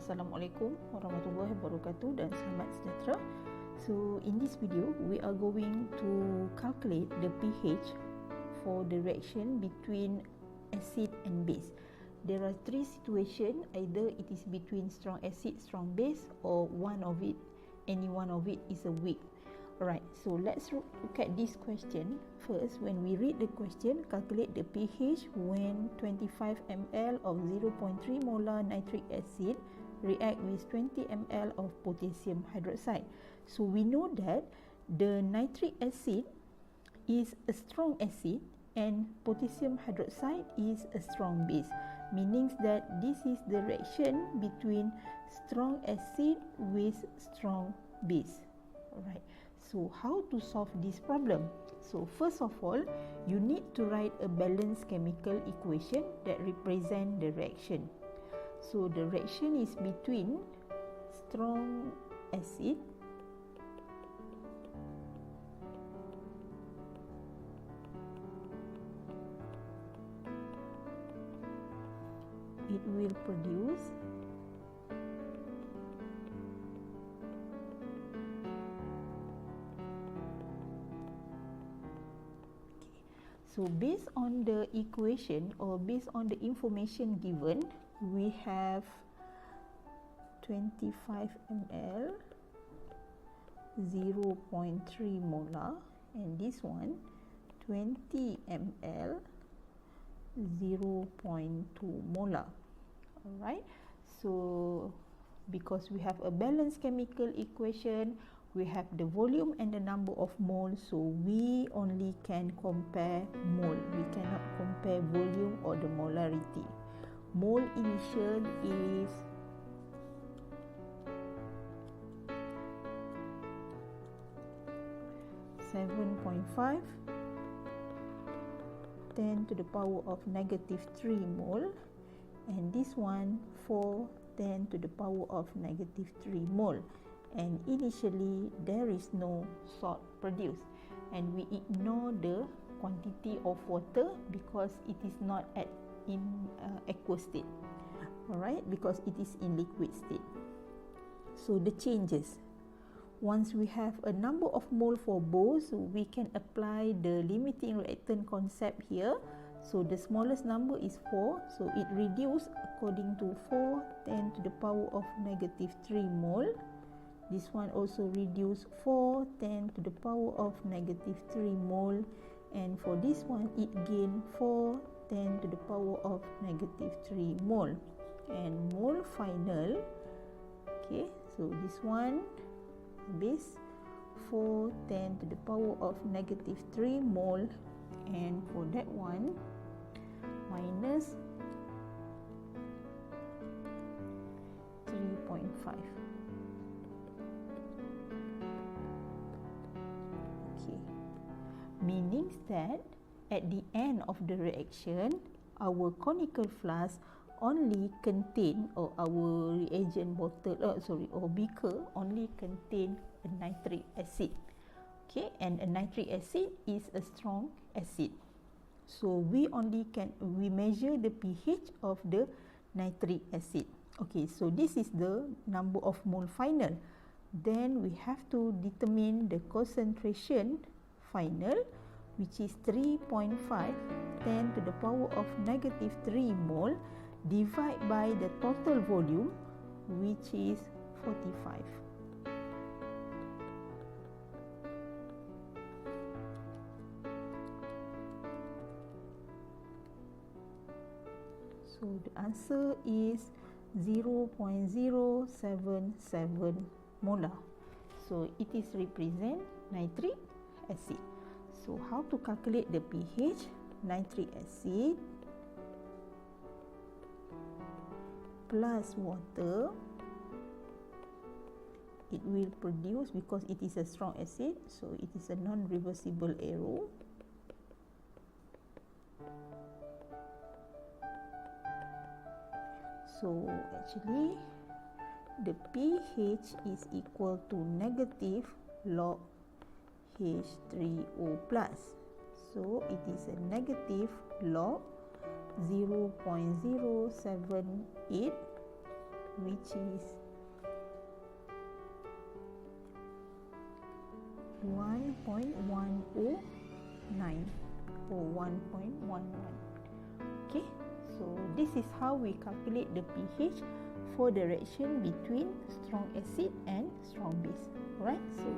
Assalamualaikum warahmatullahi wabarakatuh dan selamat sejahtera. So in this video we are going to calculate the pH for the reaction between acid and base. There are three situations, either it is between strong acid, strong base, or any one of it is a weak. Alright, so let's look at this question first. When we read the question, calculate the pH when 25 ml of 0.3 molar nitric acid react with 20 ml of potassium hydroxide. So we know that the nitric acid is a strong acid and potassium hydroxide is a strong base, meaning that this is the reaction between strong acid with strong base. Alright, so how to solve this problem? So first of all, you need to write a balanced chemical equation that represent the reaction. So the reaction is between strong acid it will produce So based on the equation or based on the information given, we have 25 ml 0.3 molar and this one 20 ml 0.2 molar. Alright, so because we have a balanced chemical equation, we have the volume and the number of moles, so we only can compare mole. We cannot compare volume or the molarity. Mole initial is 7.5, 10 to the power of negative 3 mole, and this one 4, 10 to the power of negative 3 mole. And initially there is no salt produced, and we ignore the quantity of water because it is not in aqueous state, alright, because it is in liquid state. So the changes, once we have a number of mole for both, we can apply the limiting reactant concept here. So the smallest number is 4, so it reduces according to 4, 10 to the power of negative 3 mole. This one also reduce 4, 10 to the power of negative 3 mole, and for this one it gain 4, 10 to the power of negative 3 mole. And mole final, okay, so this one base 4, 10 to the power of negative 3 mole, and for that one minus 3.5. Meaning that at the end of the reaction, our conical flask only contain, or our reagent bottle, or beaker only contain a nitric acid. Okay, and a nitric acid is a strong acid. So we measure the pH of the nitric acid. Okay, so this is the number of mole final. Then we have to determine the concentration final, which is 3.5, 10 to the power of negative 3 mole, divide by the total volume, which is 45. So the answer is 0.077 molar. So it is represent nitric acid. So how to calculate the pH? Nitric acid plus water, it will produce, because it is a strong acid, so it is a non-reversible arrow. So actually the pH is equal to negative log H3O plus. So it is a negative log 0.078 which is 1.109 or 1.11. Okay, so this is how we calculate the pH for the reaction between strong acid and strong base. Alright, so